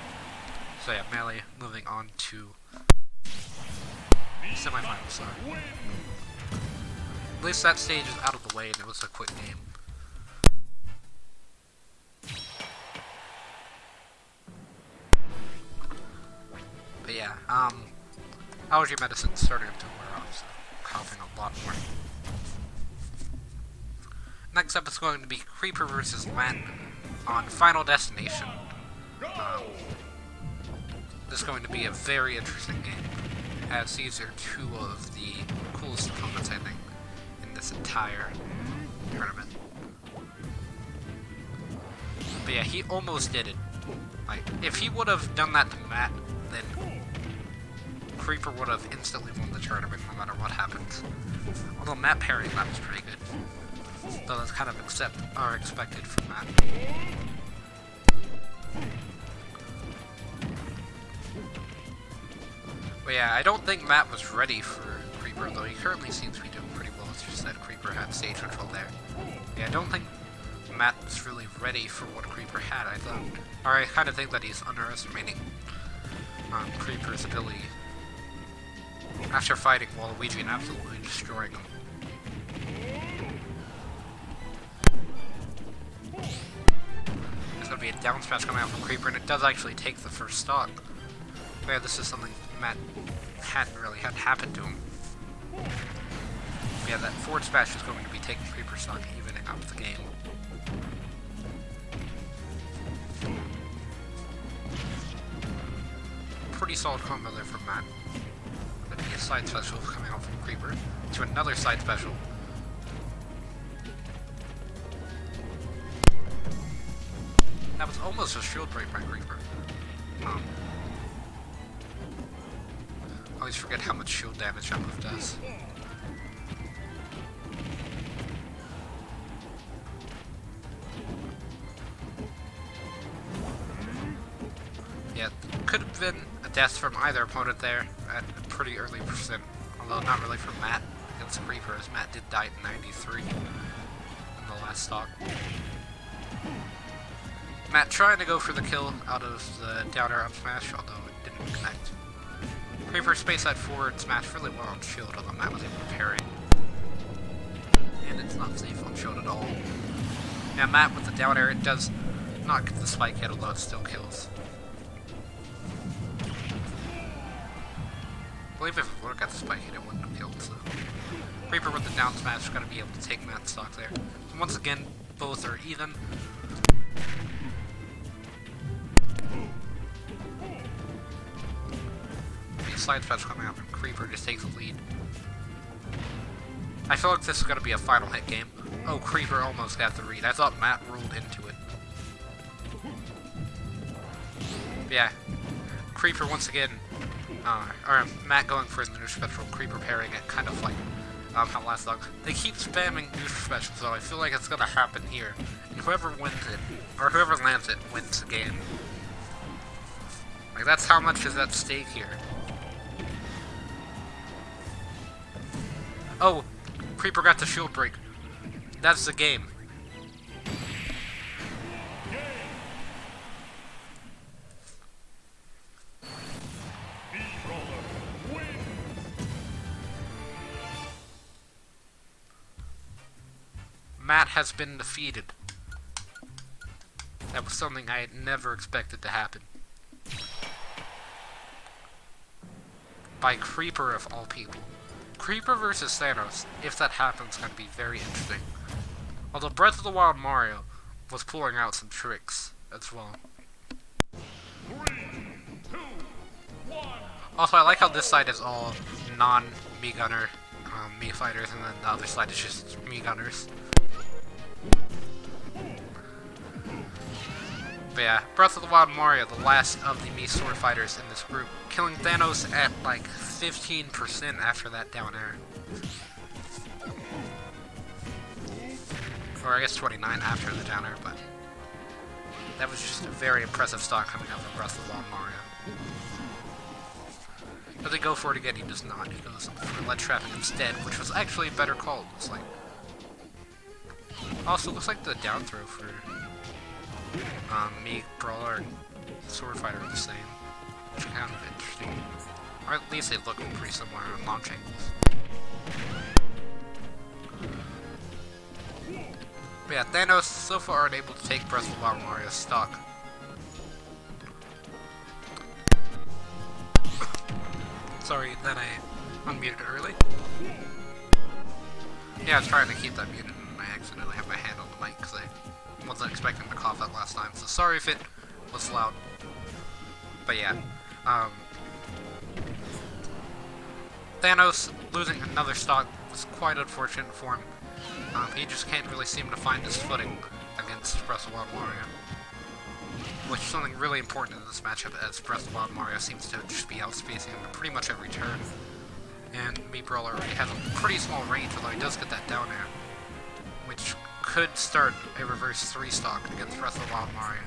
S1: So yeah, Melee moving on to semifinals, sorry. At least that stage is out of the way and it was a quick game. But yeah, allergy medicine's starting to wear off, so I'm coughing a lot more. Next up is going to be Creeper vs. Len on Final Destination. This is going to be a very interesting game, as these are two of the coolest opponents, I think, in this entire tournament. But yeah, he almost did it. Like, if he would have done that to Matt, then Creeper would have instantly won the tournament no matter what happens. Although Matt parrying that was pretty good. Though that's kind of expected from Matt. But yeah, I don't think Matt was ready for Creeper, though he currently seems to be doing pretty well. It's just that Creeper had stage control there. Yeah, I don't think Matt was really ready for what Creeper had, I thought. Or I kind of think that he's underestimating Creeper's ability after fighting Waluigi and absolutely destroying him. There's going to be a down smash coming out from Creeper, and it does actually take the first stock. But yeah, this is something Matt hadn't really had happen to him. But yeah, that forward smash is going to be taking Creeper stock, evening up the game. Pretty solid combo there from Matt. But a side special coming out from Creeper to another side special. That was almost a shield break by Creeper. I always forget how much shield damage that move does. Yeah, could have been a death from either opponent there at a pretty early percent, although not really from Matt against Creeper, as Matt did die at 93 in the last stock. Matt trying to go for the kill out of the down air up smash, although it didn't connect. Creeper space that forward smash really well on shield, although Matt was able to parry. And it's not safe on shield at all. Now Matt with the down air, it does not get the spike hit, although it still kills. I believe if it would have got the spike hit, it wouldn't have killed, so. Creeper with the down smash is going to be able to take Matt's stock there. So once again, both are even. The slide special coming out from Creeper just takes the lead. I feel like this is going to be a final hit game. Oh, Creeper almost got the read. I thought Matt ruled into it. Yeah. Creeper once again, or Matt going for his neutral special, Creeper parrying it, kind of like how last dog. They keep spamming neutral special, so I feel like it's going to happen here. And whoever wins it, or whoever lands it, wins the game. Like, that's how much is at stake here. Oh, Creeper got the shield break. That's the game. Matt has been defeated. That was something I had never expected to happen. By Creeper of all people. Creeper versus Thanos, if that happens, is going to be very interesting. Although Breath of the Wild Mario was pulling out some tricks as well.
S2: 3, 2, 1.
S1: Also, I like how this side is all non-Mii Gunner Mii fighters, and then the other side is just Mii Gunners. But yeah, Breath of the Wild Mario, the last of the Mii sword fighters in this group, killing Thanos at like 15% after that down air. Or I guess 29 after the down air, but that was just a very impressive stock coming out from Breath of the Wild Mario. Does he go for it again? He does not. He goes for lead trapping instead, which was actually a better call. It's like, also looks like the down throw for Mii Brawler and Sword Fighter are the same, which is kind of interesting. Or at least they look pretty similar on launch angles. But yeah, Thanos so far unable to take Breath of the Wild Mario's stock. Sorry that I unmuted early. Yeah, I was trying to keep that muted and I accidentally have my hand on the mic because I wasn't expecting to cough that last time, so sorry if it was loud. But yeah, Thanos losing another stock was quite unfortunate for him. He just can't really seem to find his footing against Breath of the Wild Mario. Which is something really important in this matchup, as Breath of the Wild Mario seems to just be outspacing him pretty much every turn. And Mii Brawler already has a pretty small range, although he does get that down air, which could start a reverse 3 stock against Breath of the Wild Mario.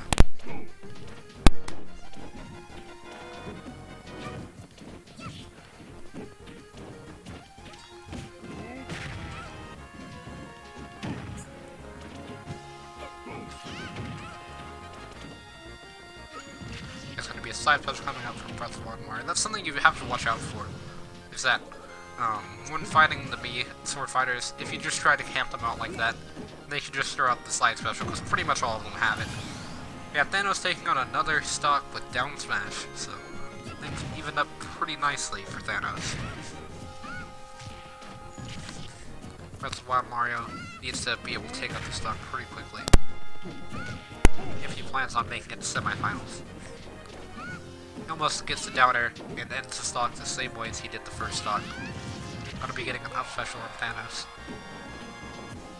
S1: There's going to be a side push coming up from Breath of the Wild Mario. That's something you have to watch out for, is that when fighting the Mii sword fighters, if you just try to camp them out like that, they can just throw out the side special, because pretty much all of them have it. Yeah, Thanos taking on another stock with down smash, so things evened up pretty nicely for Thanos. Breath of the Wild Mario needs to be able to take out the stock pretty quickly if he plans on making it to semifinals. He almost gets the down air and ends the stock the same way as he did the first stock. Gonna be getting an up special on Thanos.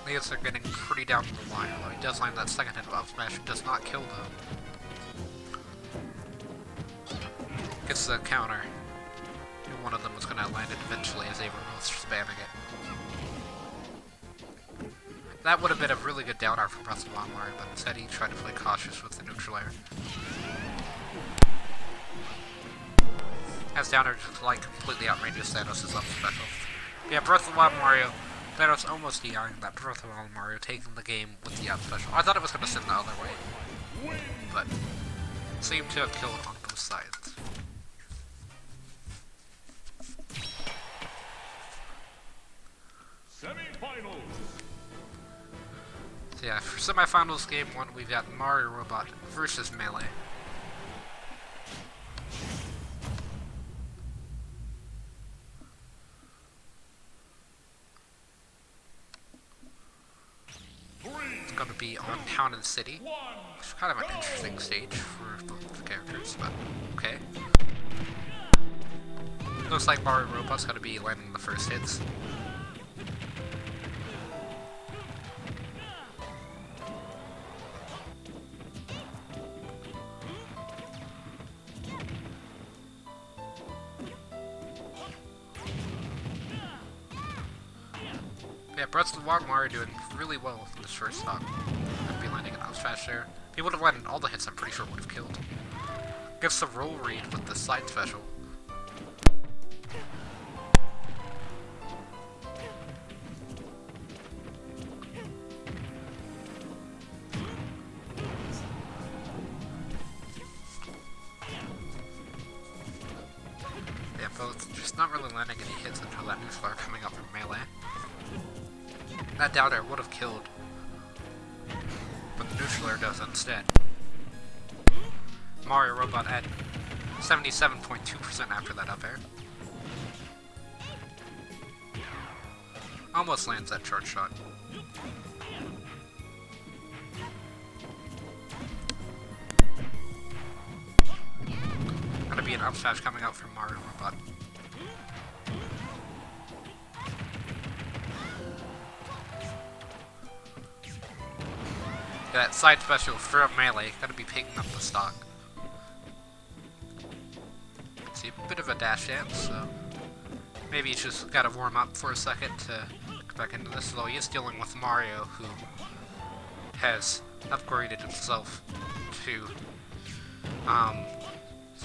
S1: Leos are getting pretty down to the wire, though he does land that second hit of up smash. It does not kill though. Gets the counter. And one of them was gonna land it eventually as they were both spamming it. That would have been a really good down air for Breath of the Wild Mario, but instead he tried to play cautious with the neutral air. Has down air just like completely outrageous Thanos' up special. Yeah, Breath of the Wild Mario, Thanos almost DIing that Breath of the Wild Mario, taking the game with the up special. I thought it was going to sit the other way, but seemed to have killed it on both sides.
S2: Semi-finals.
S1: So yeah, for semifinals game 1, we've got Mario Robot versus Melee. It's going to be on Town and City, which is kind of an interesting stage for both the characters, but okay. Looks like Mario Robot's going to be landing the first hits. Yeah, Breath of the Wild Mario doing really well in this first stock. I'd be landing an up smash there. If he would have landed all the hits, I'm pretty sure would have killed. Gets the roll read with the side special. Yeah, both just not really landing any hits until that new flare coming up from melee. That down air would have killed, but the neutral air does instead. Mario Robot at 77.2% after that up air. Almost lands that charge shot. Gonna be an up smash coming out from Mario Robot. That side special for up melee, gotta be picking up the stock. See, a bit of a dash dance, so maybe he's just gotta warm up for a second to get back into this, though he is dealing with Mario, who has upgraded himself to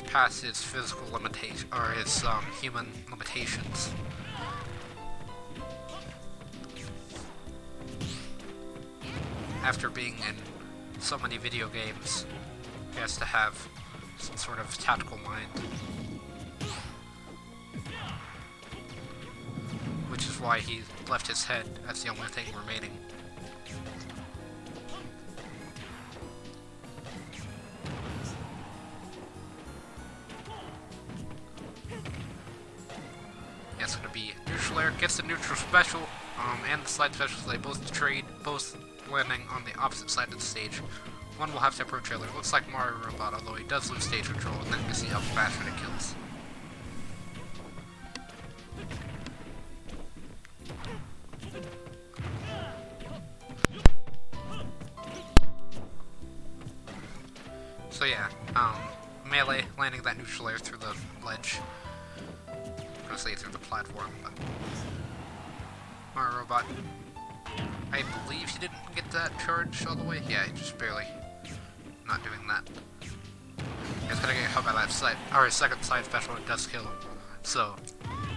S1: past his physical limitation, or his human limitations. After being in so many video games, he has to have some sort of tactical mind. Which is why he left his head as the only thing remaining. Yeah, it's gonna be neutral air, gets the neutral special, and the slide special, so they both trade, both landing on the opposite side of the stage. One will have to approach the other. Looks like Mario Robot, although he does lose stage control, and then gets the up smash when it kills. So yeah, melee landing that neutral air through the ledge. I'm gonna say through the platform, but Mario Robot, I believe he didn't get that charge all the way. Yeah, he just barely not doing that. He's gonna get hit by that side, or his second side special, it does kill. So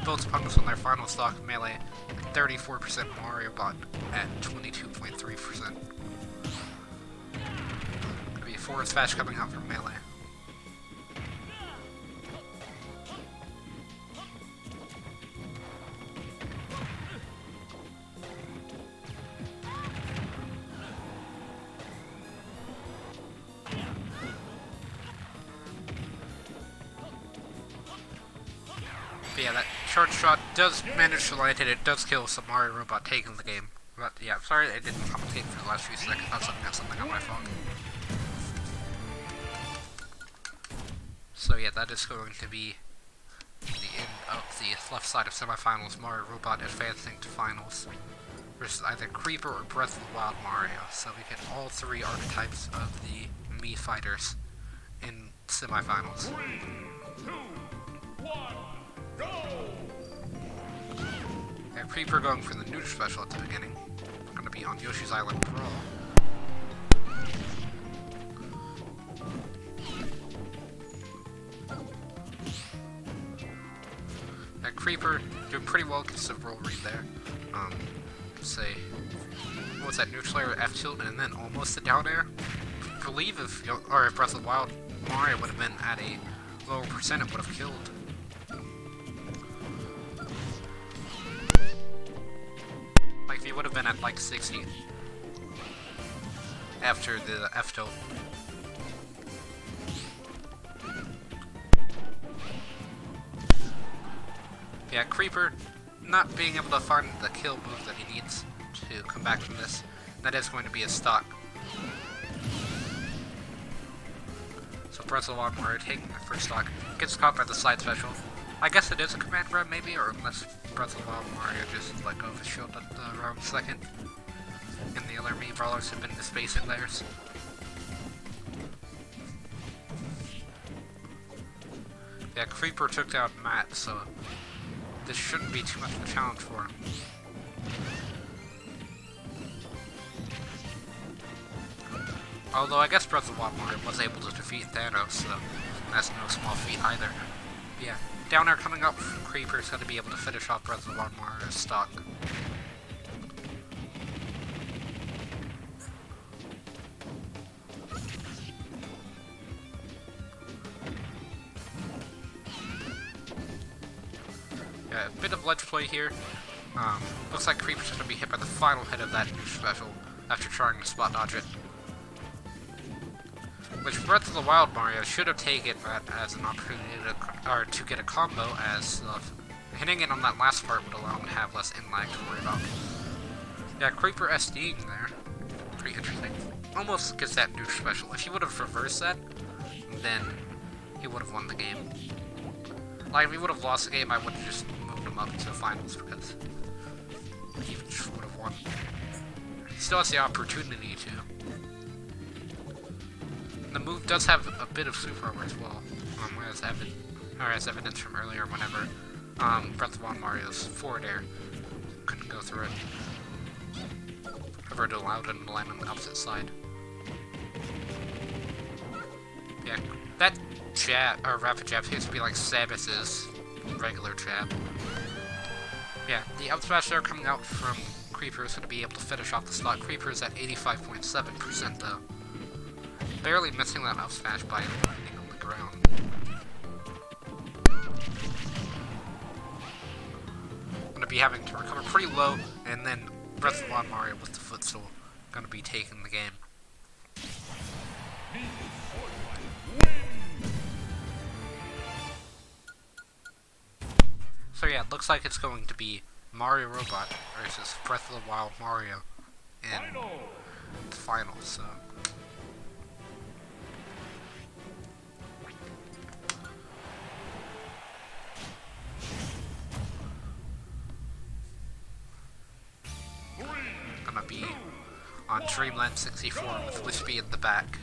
S1: both opponents on their final stock melee, 34%, Mario Bot at 22.3%. Gonna be forward smash coming out from melee. But yeah, that charge shot does manage to land it. It does kill some Mario Robot taking the game. But yeah, sorry I didn't commentate for the last few seconds. That's something on my phone. So yeah, that is going to be the end of the left side of semifinals. Mario Robot advancing to finals versus either Creeper or Breath of the Wild Mario. So we get all three archetypes of the Mii fighters in semifinals.
S2: 3, 2, 1, go!
S1: And Creeper going for the neutral special at the beginning. Going to be on Yoshi's Island Brawl. That Creeper doing pretty well, gets the roll read there. Say, what was that, neutral air, F tilt, and then almost a down air? I believe if Breath of the Wild Mario would have been at a lower percent, it would have killed. Like, if he would have been at like 60 after the F tilt. Yeah, Creeper not being able to find the kill move that he needs to come back from this. That is going to be a stock. So Breath of the Wild Mario taking the first stock, gets caught by the side special. I guess it is a command grab maybe, or unless Breath of the Wild Mario just let go of his shield at the wrong second. And the other Mii brawlers have been spacing theirs. Yeah, Creeper took down Matt, so this shouldn't be too much of a challenge for him. Although I guess Breath of the Wild Mario was able to defeat Thanos, so that's no small feat either. Yeah, down air coming up, Creeper's going to be able to finish off Breath of the Wild Mario's stock. Yeah, a bit of ledge play here. Looks like Creeper's going to be hit by the final hit of that new special after trying to spot dodge it. Which Breath of the Wild Mario should have taken that as an opportunity to get a combo, as hitting it on that last part would allow him to have less in-lag to worry about. Yeah, Creeper SDing there. Pretty interesting. Almost gets that new special. If he would have reversed that, then he would have won the game. Like, if he would have lost the game, I would have just moved him up to the finals, because he just would have won. He still has the opportunity to. The move does have a bit of super armor as well, as evidence from earlier whenever Breath of the Wild Mario's forward air couldn't go through it. However, it allowed him to land on the opposite side. Yeah, that jab, or rapid jab, seems to be like Samus's regular jab. Yeah, the up smash there coming out from Creeper is going to be able to finish off the stock. Creeper is at 85.7% though. Barely missing that up smash by landing on the ground. I'm going to be having to recover pretty low, and then Breath of the Wild Mario with the footstool going to be taking the game. So yeah, it looks like it's going to be Mario Robot versus Breath of the Wild Mario in the final, so... Gonna be on Dreamland 64 with Wispy in the back.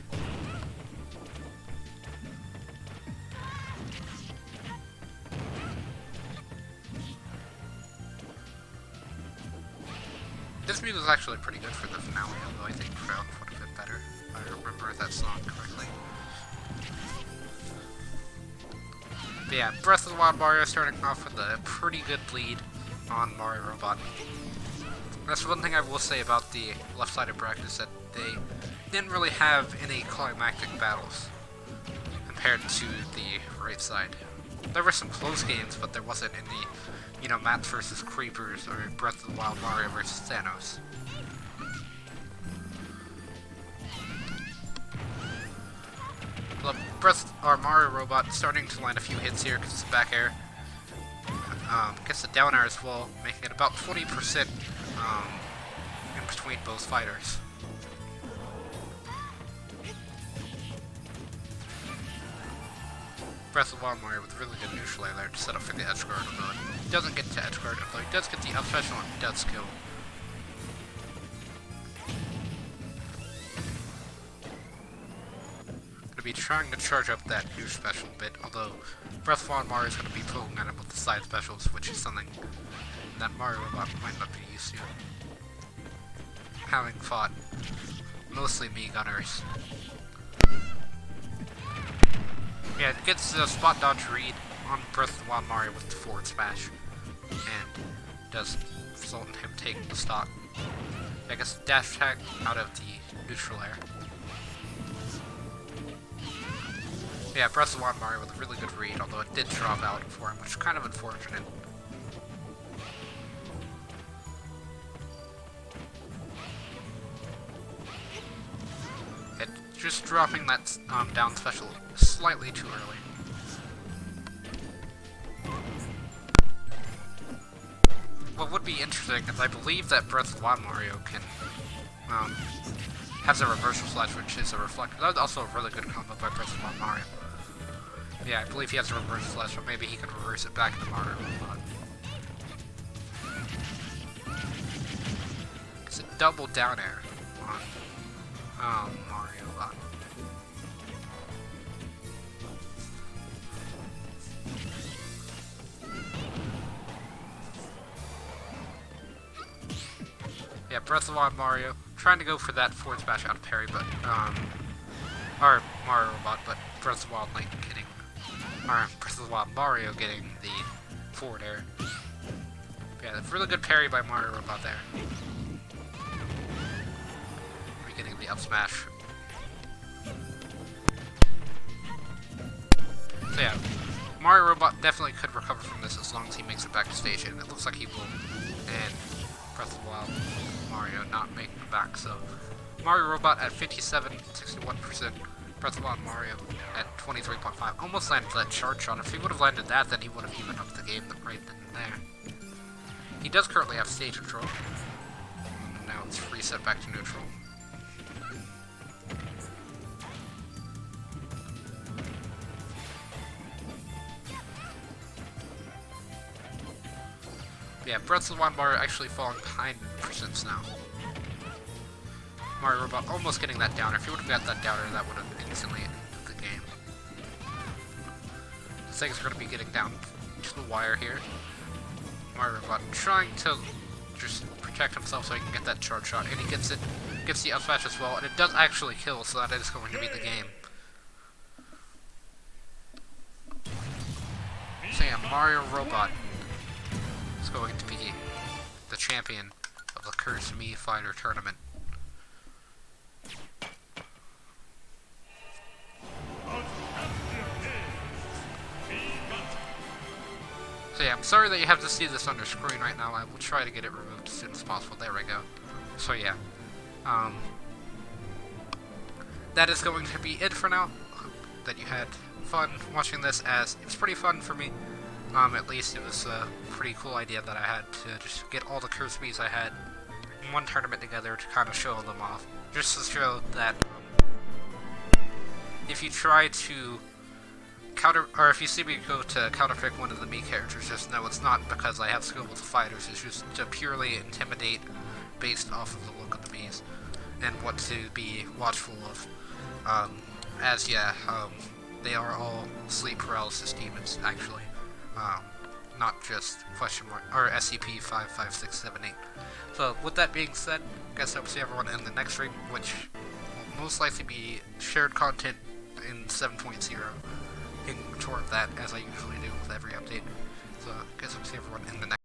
S1: This music is actually pretty good for the finale, although I think Crown would have been better, if I remember that song correctly. But yeah, Breath of the Wild Mario starting off with a pretty good lead on Mario Robot. That's one thing I will say about the left-sided bracket, is that they didn't really have any climactic battles compared to the right side. There were some close games, but there wasn't any, you know, Mats versus Creepers or Breath of the Wild Mario versus Thanos. Well, Mario Robot starting to land a few hits here because it's back air. Gets the down air as well, making it about 20% in between both fighters. Breath of the Wild Mario with really good neutral air there to set up for the edge guard, although it doesn't get to edge guard, although he does get the up special and does kill. Gonna be trying to charge up that new special a bit, although Breath of the Wild Mario is gonna be poking at him with the side specials, which is something that Mario Robot might not be used to, having fought mostly Mii Gunners. Yeah, it gets the spot dodge read on Breath of the Wild Mario with the forward smash, and does result in him taking the stock. I guess dash attack out of the neutral air. Yeah, Breath of the Wild Mario with a really good read, although it did drop out for him, which is kind of unfortunate. Just dropping that down special slightly too early. What would be interesting is I believe that Breath of the Wild Mario can has a reversal slash, which is a reflector. That was also a really good combo by Breath of the Wild Mario. Yeah, I believe he has a reversal slash, but maybe he can reverse it back to Mario Robot. It's a double down air on Mario Robot. Yeah, Breath of the Wild Mario trying to go for that forward smash out of parry, but or Mario Robot, but Breath of the Wild Link getting, or Breath of the Wild Mario getting the forward air. Yeah, really good parry by Mario Robot there. We're getting the up smash. So yeah, Mario Robot definitely could recover from this as long as he makes it back to stage, and it looks like he will. And Breath of the Wild Mario not making it back, so Mario Robot at 57, 61%. Breath of the Wild Mario at 23.5. Almost landed that charge shot. If he would have landed that, then he would have evened up the game right then and there. He does currently have stage control. Now it's reset back to neutral. Yeah, Breath of the Wild Mario actually falling behind percents now. Mario Robot almost getting that downer. If he would have got that downer, that would have instantly ended the game. The things are going to be getting down to the wire here. Mario Robot trying to just protect himself so he can get that charge shot, and he gets it, gets the up smash as well, and it does actually kill, so that is going to be the game. So yeah, Mario Robot is going to be the champion of the Curse Mii Fighter Tournament. So yeah, I'm sorry that you have to see this on your screen right now. I will try to get it removed as soon as possible. There we go. So yeah, that is going to be it for now. Hope that you had fun watching this, as it's pretty fun for me. At least it was a pretty cool idea that I had to just get all the Curse Miis I had in one tournament together to kind of show them off. Just to show that if you try to if you see me go to counterpick one of the Mii characters, just know it's not because I have skill with the fighters, it's just to purely intimidate based off of the look of the Miis and what to be watchful of. As yeah, they are all sleep paralysis demons, actually. Not just question mark, or SCP-55678. So, with that being said, I guess I will see everyone in the next stream, which will most likely be shared content in 7.0. Taking control of that, as I usually do with every update. So, I guess I'll see everyone in the next